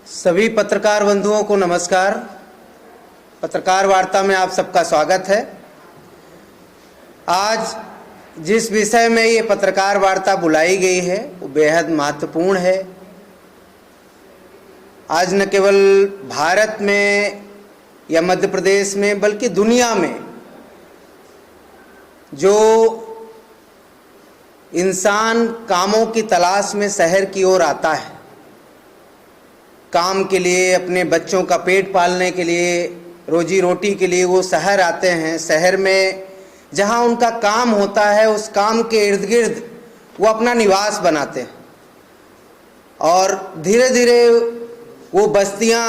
सभी पत्रकार बंधुओं को नमस्कार। पत्रकार वार्ता में आप सबका स्वागत है। आज जिस विषय में ये पत्रकार वार्ता बुलाई गई है वो बेहद महत्वपूर्ण है। आज न केवल भारत में या मध्य प्रदेश में बल्कि दुनिया में जो इंसान कामों की तलाश में शहर की ओर आता है, काम के लिए, अपने बच्चों का पेट पालने के लिए, रोजी रोटी के लिए वो शहर आते हैं। शहर में जहां उनका काम होता है उस काम के इर्द गिर्द वो अपना निवास बनाते हैं और धीरे धीरे वो बस्तियां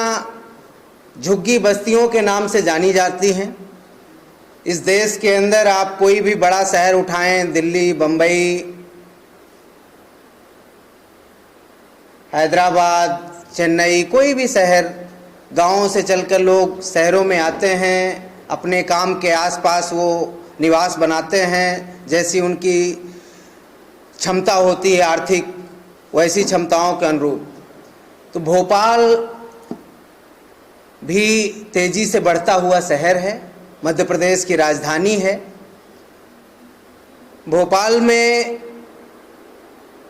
झुग्गी बस्तियों के नाम से जानी जाती हैं। इस देश के अंदर आप कोई भी बड़ा शहर उठाएं, दिल्ली, बम्बई, हैदराबाद, चेन्नई, कोई भी शहर, गांवों से चलकर लोग शहरों में आते हैं, अपने काम के आसपास वो निवास बनाते हैं। जैसी उनकी क्षमता होती है आर्थिक, वैसी क्षमताओं के अनुरूप। तो भोपाल भी तेजी से बढ़ता हुआ शहर है, मध्य प्रदेश की राजधानी है। भोपाल में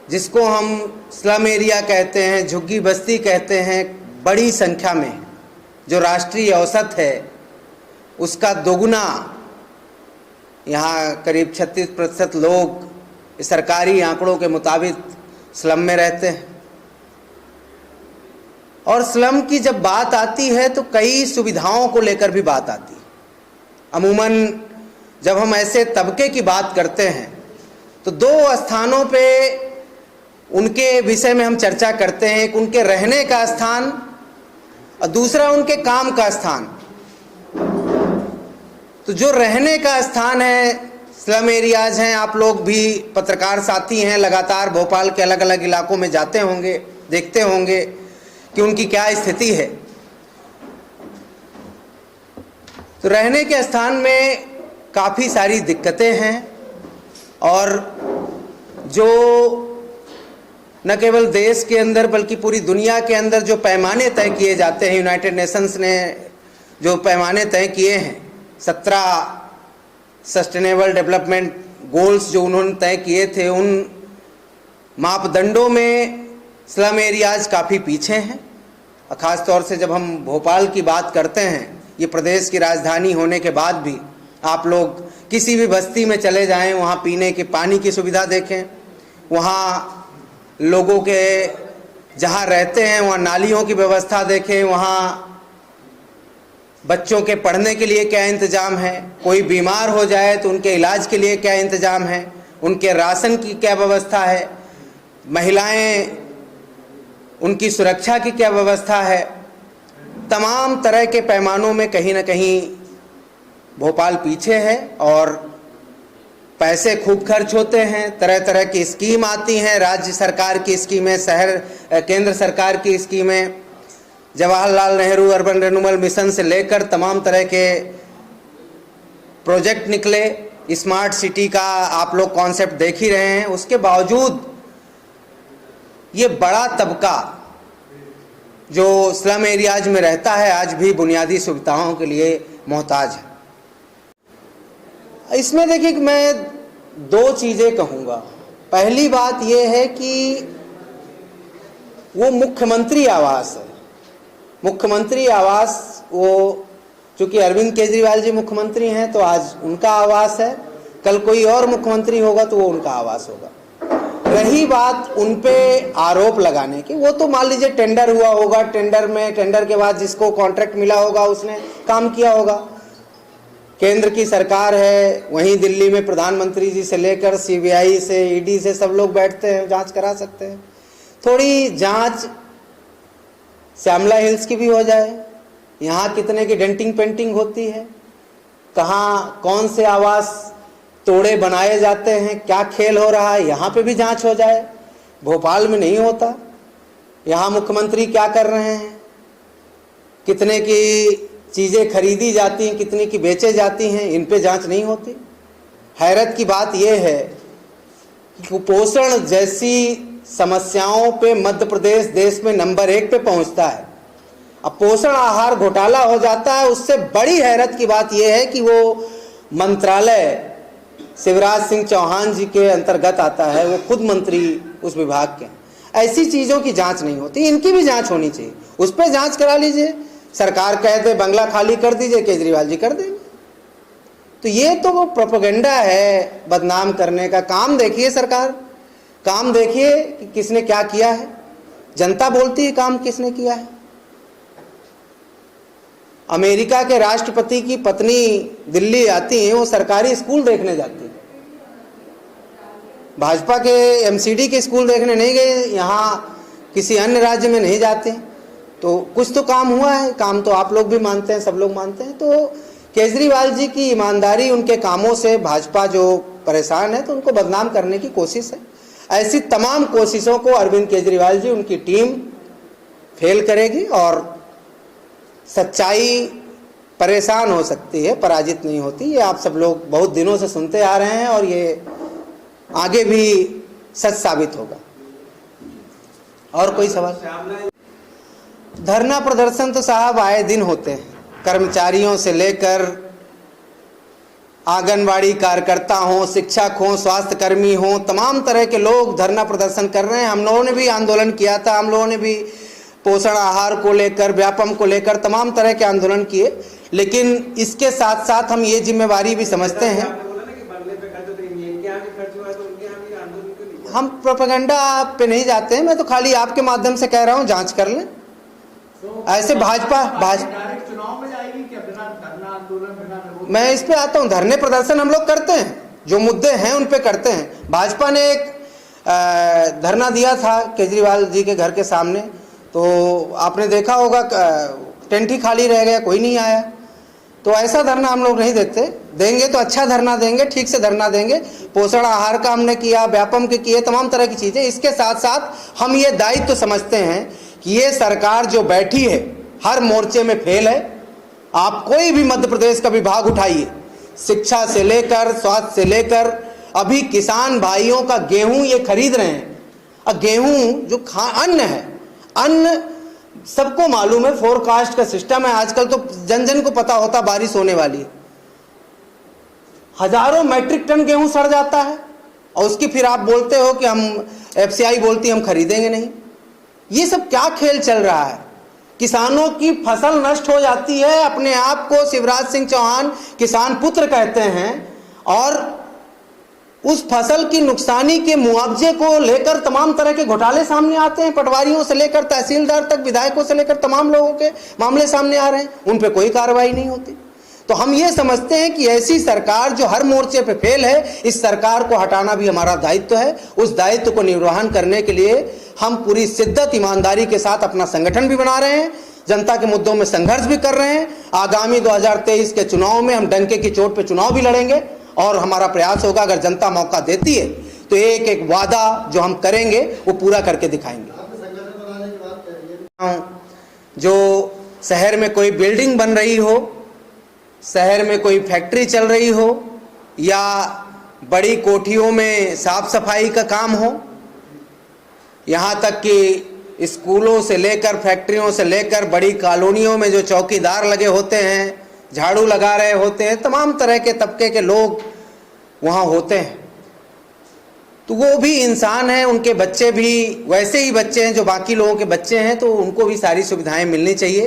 जिसको हम स्लम एरिया कहते हैं, झुग्गी बस्ती कहते हैं, बड़ी संख्या में, जो राष्ट्रीय औसत है उसका दोगुना यहाँ करीब 36% लोग सरकारी आंकड़ों के मुताबिक स्लम में रहते हैं। और स्लम की जब बात आती है तो कई सुविधाओं को लेकर भी बात आती है। अमूमन जब हम ऐसे तबके की बात करते हैं तो दो स्थानों पे उनके विषय में हम चर्चा करते हैं। एक उनके रहने का स्थान और दूसरा उनके काम का स्थान। तो जो रहने का स्थान है, स्लम एरियाज हैं, आप लोग भी पत्रकार साथी हैं, लगातार भोपाल के अलग अलग इलाकों में जाते होंगे, देखते होंगे कि उनकी क्या स्थिति है। तो रहने के स्थान में काफ़ी सारी दिक्कतें हैं और जो न केवल देश के अंदर बल्कि पूरी दुनिया के अंदर जो पैमाने तय किए जाते हैं, यूनाइटेड नेशंस ने जो पैमाने तय किए हैं, 17 सस्टेनेबल डेवलपमेंट गोल्स जो उन्होंने तय किए थे, उन मापदंडों में स्लम एरियाज काफ़ी पीछे हैं। ख़ास तौर से जब हम भोपाल की बात करते हैं, ये प्रदेश की राजधानी होने के बाद भी आप लोग किसी भी बस्ती में चले जाएं, वहाँ पीने के पानी की सुविधा देखें, वहाँ लोगों के जहाँ रहते हैं वहाँ नालियों की व्यवस्था देखें, वहाँ बच्चों के पढ़ने के लिए क्या इंतज़ाम है, कोई बीमार हो जाए तो उनके इलाज के लिए क्या इंतज़ाम है, उनके राशन की क्या व्यवस्था है, महिलाएं उनकी सुरक्षा की क्या व्यवस्था है। तमाम तरह के पैमानों में कहीं ना कहीं भोपाल पीछे है और पैसे खूब खर्च होते हैं। तरह तरह की स्कीम आती हैं, राज्य सरकार की स्कीमें, केंद्र सरकार की स्कीमें, Jawaharlal Nehru urban renewal mission से लेकर तमाम तरह के प्रोजेक्ट निकले। स्मार्ट सिटी का आप लोग कॉन्सेप्ट देख ही रहे हैं। उसके बावजूद ये बड़ा तबका जो स्लम एरियाज में रहता है आज भी बुनियादी सुविधाओं के लिए मोहताज है। इसमें देखिए कि मैं दो चीज़ें कहूँगा। पहली बात यह है कि वो मुख्यमंत्री आवास है। मुख्यमंत्री आवास वो, चूँकि अरविंद केजरीवाल जी मुख्यमंत्री हैं तो आज उनका आवास है, कल कोई और मुख्यमंत्री होगा तो वो उनका आवास होगा। रही बात उन पे आरोप लगाने की, वो तो मान लीजिए टेंडर हुआ होगा, टेंडर के बाद जिसको कॉन्ट्रैक्ट मिला होगा उसने काम किया होगा। केंद्र की सरकार है, वहीं दिल्ली में प्रधानमंत्री जी से लेकर सीबीआई से, ईडी से सब लोग बैठते हैं, जांच करा सकते हैं। थोड़ी जांच श्यामला हिल्स की भी हो जाए, यहाँ कितने की डेंटिंग पेंटिंग होती है, कहाँ कौन से आवास तोड़े बनाए जाते हैं, क्या खेल हो रहा है, यहाँ पे भी जांच हो जाए। भोपाल में नहीं होता। यहाँ मुख्यमंत्री क्या कर रहे हैं, कितने की चीज़ें खरीदी जाती हैं, कितने की बेचे जाती हैं, इन पे जांच नहीं होती। हैरत की बात यह है कि कुपोषण जैसी समस्याओं पे मध्य प्रदेश देश में नंबर 1 पे पहुंचता है, अब पोषण आहार घोटाला हो जाता है। उससे बड़ी हैरत की बात यह है कि वो मंत्रालय शिवराज सिंह चौहान जी के अंतर्गत आता है, वो खुद मंत्री उस विभाग के। ऐसी चीज़ों की जांच नहीं होती, इनकी भी जांच होनी चाहिए, उस पर जांच करा लीजिए। सरकार कहते बंगला खाली कर दीजिए, केजरीवाल जी कर देंगे। तो ये तो वो प्रोपेगेंडा है बदनाम करने का। काम देखिए सरकार, काम देखिए कि किसने क्या किया है। जनता बोलती है काम किसने किया है। अमेरिका के राष्ट्रपति की पत्नी दिल्ली आती है, वो सरकारी स्कूल देखने जाती है। भाजपा के एमसीडी के स्कूल देखने नहीं गए, यहाँ किसी अन्य राज्य में नहीं जाते। तो कुछ तो काम हुआ है, काम तो आप लोग भी मानते हैं, सब लोग मानते हैं। तो केजरीवाल जी की ईमानदारी, उनके कामों से भाजपा जो परेशान है, तो उनको बदनाम करने की कोशिश है। ऐसी तमाम कोशिशों को अरविंद केजरीवाल जी, उनकी टीम फेल करेगी और सच्चाई परेशान हो सकती है, पराजित नहीं होती। ये आप सब लोग बहुत दिनों से सुनते आ रहे हैं और ये आगे भी सच साबित होगा। और कोई सवाल? धरना प्रदर्शन तो साहब आए दिन होते हैं, कर्मचारियों से लेकर आंगनवाड़ी कार्यकर्ता हों, शिक्षक हों, स्वास्थ्य कर्मी हों, तमाम तरह के लोग धरना प्रदर्शन कर रहे हैं। हम लोगों ने भी आंदोलन किया था, हम लोगों ने भी पोषण आहार को लेकर, व्यापम को लेकर तमाम तरह के आंदोलन किए। लेकिन इसके साथ साथ हम ये जिम्मेवारी भी समझते हैं, हम प्रोपेगेंडा पे नहीं जाते हैं। मैं तो खाली आपके माध्यम से कह रहा हूँ, जांच कर लें। ऐसे भाजपा चुनाव में जाएगी क्या बिना धरना आंदोलन? मैं इस पे आता हूँ। धरने प्रदर्शन हम लोग करते हैं, जो मुद्दे हैं उन पे करते हैं। भाजपा ने एक धरना दिया था केजरीवाल जी के घर के सामने, तो आपने देखा होगा टेंट ही खाली रह गया, कोई नहीं आया। तो ऐसा धरना हम लोग नहीं देते, देंगे तो अच्छा धरना देंगे, ठीक से धरना देंगे। पोषण आहार का हमने किया, व्यापम के किए, तमाम तरह की चीज़ें। इसके साथ साथ हम ये दायित्व तो समझते हैं कि ये सरकार जो बैठी है हर मोर्चे में फेल है। आप कोई भी मध्य प्रदेश का विभाग उठाइए, शिक्षा से लेकर स्वास्थ्य से लेकर, अभी किसान भाइयों का गेहूं ये खरीद रहे हैं। अब गेहूं जो अन्न है, अन्न सबको मालूम है, फोरकास्ट का सिस्टम है आजकल, तो जन जन को पता होता बारिश होने वाली है। हजारों मैट्रिक टन गेहूं सड़ जाता है और उसकी फिर आप बोलते हो कि हम एफसीआई बोलती हम खरीदेंगे नहीं। ये सब क्या खेल चल रहा है? किसानों की फसल नष्ट हो जाती है, अपने आप को शिवराज सिंह चौहान किसान पुत्र कहते हैं, और उस फसल की नुकसानी के मुआवजे को लेकर तमाम तरह के घोटाले सामने आते हैं। पटवारियों से लेकर तहसीलदार तक, विधायकों से लेकर तमाम लोगों के मामले सामने आ रहे हैं, उन पे कोई कार्रवाई नहीं होती। तो हम ये समझते हैं कि ऐसी सरकार जो हर मोर्चे पे फेल है, इस सरकार को हटाना भी हमारा दायित्व है। उस दायित्व को निर्वहन करने के लिए हम पूरी शिद्दत, ईमानदारी के साथ अपना संगठन भी बना रहे हैं, जनता के मुद्दों में संघर्ष भी कर रहे हैं। आगामी 2023 के चुनाव में हम डंके की चोट पे चुनाव भी लड़ेंगे और हमारा प्रयास होगा, अगर जनता मौका देती है तो एक एक वादा जो हम करेंगे वो पूरा करके दिखाएंगे। जो शहर में कोई बिल्डिंग बन रही हो, शहर में कोई फैक्ट्री चल रही हो, या बड़ी कोठियों में साफ सफाई का काम हो, यहाँ तक कि स्कूलों से लेकर, फैक्ट्रियों से लेकर, बड़ी कॉलोनियों में जो चौकीदार लगे होते हैं, झाड़ू लगा रहे होते हैं, तमाम तरह के तबके के लोग वहाँ होते हैं। तो वो भी इंसान हैं, उनके बच्चे भी वैसे ही बच्चे हैं जो बाकी लोगों के बच्चे हैं, तो उनको भी सारी सुविधाएं मिलनी चाहिए।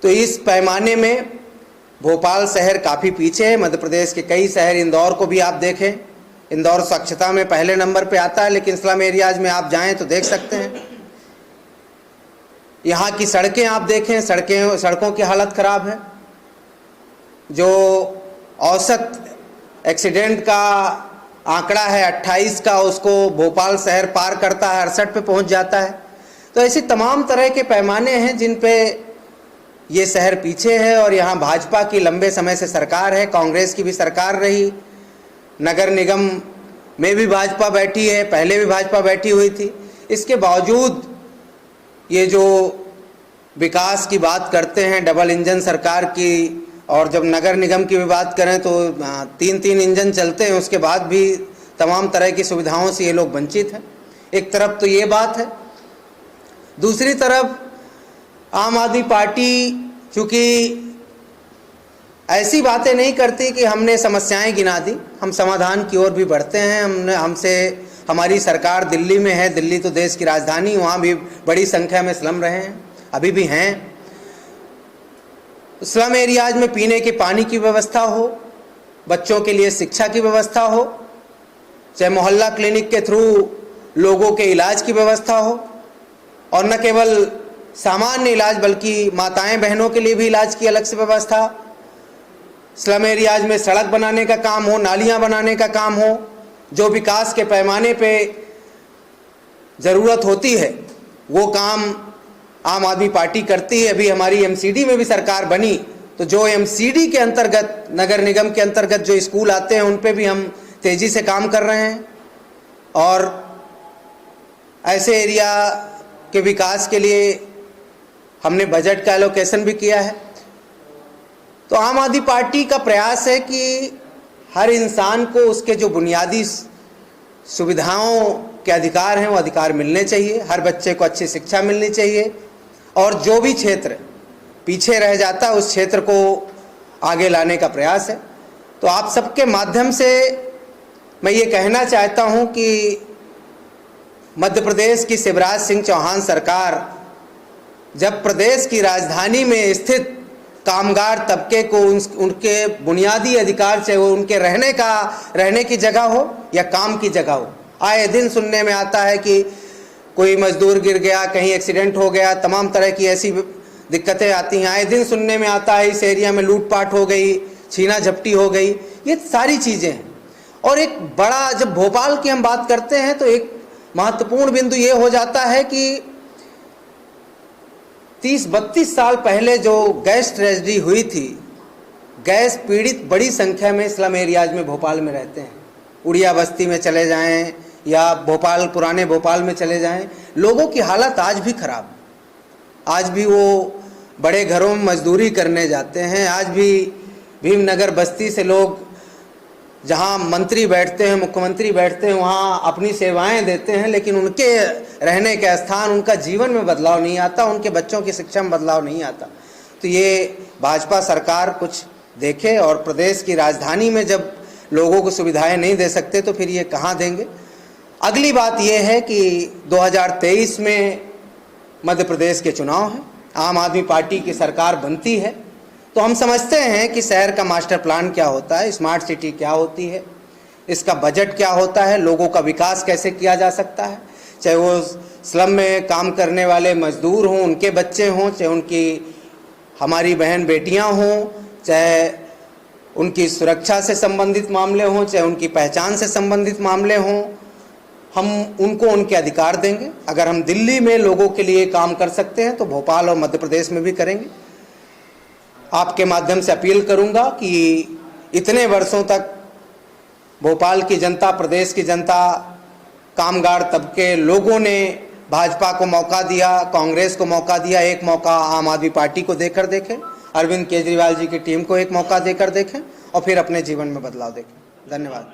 तो इस पैमाने में भोपाल शहर काफ़ी पीछे है। मध्य प्रदेश के कई शहर, इंदौर को भी आप देखें, इंदौर स्वच्छता में पहले नंबर पे आता है, लेकिन स्लम एरियाज में आप जाएं तो देख सकते हैं। यहाँ की सड़कें आप देखें, सड़कों की हालत ख़राब है। जो औसत एक्सीडेंट का आंकड़ा है 28 का, उसको भोपाल शहर पार करता है, 68 पे पहुँच जाता है। तो ऐसी तमाम तरह के पैमाने हैं जिन पे ये शहर पीछे है। और यहाँ भाजपा की लंबे समय से सरकार है, कांग्रेस की भी सरकार रही, नगर निगम में भी भाजपा बैठी है, पहले भी भाजपा बैठी हुई थी। इसके बावजूद ये जो विकास की बात करते हैं, डबल इंजन सरकार की, और जब नगर निगम की भी बात करें तो 3-3 इंजन चलते हैं, उसके बाद भी तमाम तरह की सुविधाओं से ये लोग वंचित हैं। एक तरफ तो ये बात है, दूसरी तरफ आम आदमी पार्टी चूँकि ऐसी बातें नहीं करती कि हमने समस्याएं गिना दी, हम समाधान की ओर भी बढ़ते हैं। हमारी सरकार दिल्ली में है, दिल्ली तो देश की राजधानी, वहाँ भी बड़ी संख्या में स्लम रहे हैं, अभी भी हैं। स्लम एरियाज में पीने के पानी की व्यवस्था हो, बच्चों के लिए शिक्षा की व्यवस्था हो, चाहे मोहल्ला क्लिनिक के थ्रू लोगों के इलाज की व्यवस्था हो, और न केवल सामान्य इलाज बल्कि माताएं बहनों के लिए भी इलाज की अलग से व्यवस्था। स्लम एरियाज में सड़क बनाने का काम हो, नालियां बनाने का काम हो, जो विकास के पैमाने पे ज़रूरत होती है वो काम आम आदमी पार्टी करती है। अभी हमारी एमसीडी में भी सरकार बनी तो जो एमसीडी के अंतर्गत, नगर निगम के अंतर्गत जो स्कूल आते हैं उन पे भी हम तेज़ी से काम कर रहे हैं, और ऐसे एरिया के विकास के लिए हमने बजट का एलोकेशन भी किया है। तो आम आदमी पार्टी का प्रयास है कि हर इंसान को उसके जो बुनियादी सुविधाओं के अधिकार हैं वो अधिकार मिलने चाहिए, हर बच्चे को अच्छी शिक्षा मिलनी चाहिए, और जो भी क्षेत्र पीछे रह जाता है उस क्षेत्र को आगे लाने का प्रयास है। तो आप सबके माध्यम से मैं ये कहना चाहता हूँ कि मध्य प्रदेश की शिवराज सिंह चौहान सरकार जब प्रदेश की राजधानी में स्थित कामगार तबके को उनके बुनियादी अधिकार, चाहे वो उनके रहने की जगह हो या काम की जगह हो, आए दिन सुनने में आता है कि कोई मजदूर गिर गया, कहीं एक्सीडेंट हो गया, तमाम तरह की ऐसी दिक्कतें आती हैं। आए दिन सुनने में आता है इस एरिया में लूटपाट हो गई, छीना झपटी हो गई, ये सारी चीज़ें हैं। और एक बड़ा, जब भोपाल की हम बात करते हैं तो एक महत्वपूर्ण बिंदु ये हो जाता है कि 30-32 साल पहले जो गैस ट्रेजेडी हुई थी, गैस पीड़ित बड़ी संख्या में स्लम एरियाज में भोपाल में रहते हैं। उड़िया बस्ती में चले जाएं या पुराने भोपाल में चले जाएं, लोगों की हालत आज भी खराब। आज भी वो बड़े घरों में मजदूरी करने जाते हैं। आज भी भीमनगर बस्ती से लोग, जहाँ मंत्री बैठते हैं, मुख्यमंत्री बैठते हैं, वहाँ अपनी सेवाएं देते हैं, लेकिन उनके रहने के स्थान, उनका जीवन में बदलाव नहीं आता, उनके बच्चों की शिक्षा में बदलाव नहीं आता। तो ये भाजपा सरकार कुछ देखे, और प्रदेश की राजधानी में जब लोगों को सुविधाएं नहीं दे सकते तो फिर ये कहाँ देंगे। अगली बात ये है कि 2023 में मध्य प्रदेश के चुनाव हैं, आम आदमी पार्टी की सरकार बनती है, तो हम समझते हैं कि शहर का मास्टर प्लान क्या होता है, स्मार्ट सिटी क्या होती है, इसका बजट क्या होता है, लोगों का विकास कैसे किया जा सकता है, चाहे वो स्लम में काम करने वाले मजदूर हों, उनके बच्चे हों, चाहे उनकी हमारी बहन बेटियां हों, चाहे उनकी सुरक्षा से संबंधित मामले हों, चाहे उनकी पहचान से संबंधित मामले हों, हम उनको उनके अधिकार देंगे। अगर हम दिल्ली में लोगों के लिए काम कर सकते हैं तो भोपाल और मध्य प्रदेश में भी करेंगे। आपके माध्यम से अपील करूंगा कि इतने वर्षों तक भोपाल की जनता, प्रदेश की जनता, कामगार तबके लोगों ने भाजपा को मौका दिया, कांग्रेस को मौका दिया, एक मौका आम आदमी पार्टी को देकर देखें, अरविंद केजरीवाल जी की टीम को एक मौका देकर देखें, और फिर अपने जीवन में बदलाव देखें। धन्यवाद।